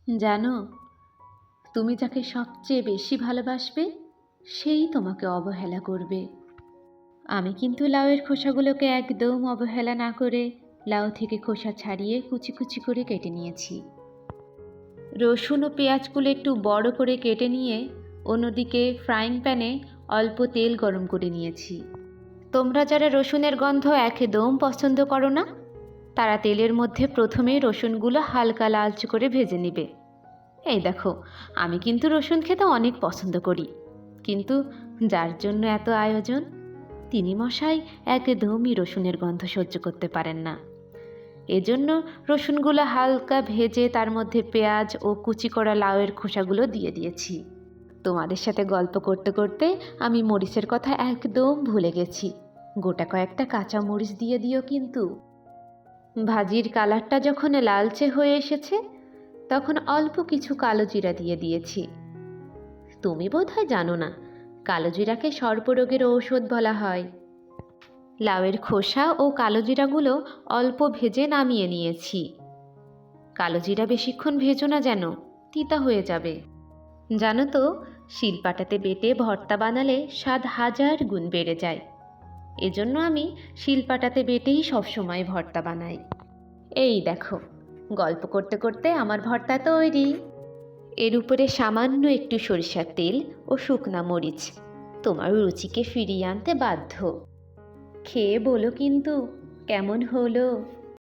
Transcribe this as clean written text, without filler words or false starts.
জানো, তুমি যাকে সবচেয়ে বেশি ভালোবাসবে সেই তোমাকে অবহেলা করবে। আমি কিন্তু লাউয়ের খোসাগুলোকে একদম অবহেলা না করে লাউ থেকে খোসা ছাড়িয়ে কুচি কুচি করে কেটে নিয়েছি। রসুন ও পেঁয়াজগুলো একটু বড় করে কেটে নিয়ে অন্যদিকে ফ্রাইং প্যানে অল্প তেল গরম করে নিয়েছি। তোমরা যারা রসুনের গন্ধ একদম পছন্দ করো না, তারা তেলের মধ্যে প্রথমে রসুনগুলো হালকা লালচে করে ভেজে নেবে। এই দেখো, আমি কিন্তু রসুন খেতে অনেক পছন্দ করি, কিন্তু যার জন্য এত আয়োজন তিনি মশাই একদমই রসুনের গন্ধ সহ্য করতে পারেন না। এজন্য রসুনগুলো হালকা ভেজে তার মধ্যে পেঁয়াজ ও কুচি করা লাউয়ের খোসাগুলো দিয়ে দিয়েছি। তোমাদের সাথে গল্প করতে করতে আমি মরিচের কথা একদম ভুলে গেছি, গোটা কয়েকটা কাঁচা মরিচ দিয়ে দিও কিন্তু। ভাজির কালারটা যখন লালচে হয়ে এসেছে তখন অল্প কিছু কালো জিরা দিয়ে দিয়েছি। তুমি বোধহয় জানো না, কালো জিরাকে সর্পরোগের ঔষধ বলা হয়। লাউয়ের খোসা ও কালো জিরাগুলো অল্প ভেজে নামিয়ে নিয়েছি। কালো জিরা বেশিক্ষণ ভেজো না, যেন তিতা হয়ে যাবে। জানো তো, শিলপাটাতে বেটে ভর্তা বানালে স্বাদ 1000 গুণ বেড়ে যায়। এজন্য আমি শিলপাটাতে বেটেই সবসময় ভর্তা বানাই। এই দেখো, গল্প করতে করতে আমার ভর্তা তৈরি। এর উপরে সামান্য একটু সরিষার তেল ও শুকনা মরিচ তোমার রুচিকে ফিরিয়ে আনতে বাধ্য। খেয়ে বলো কিন্তু কেমন হলো।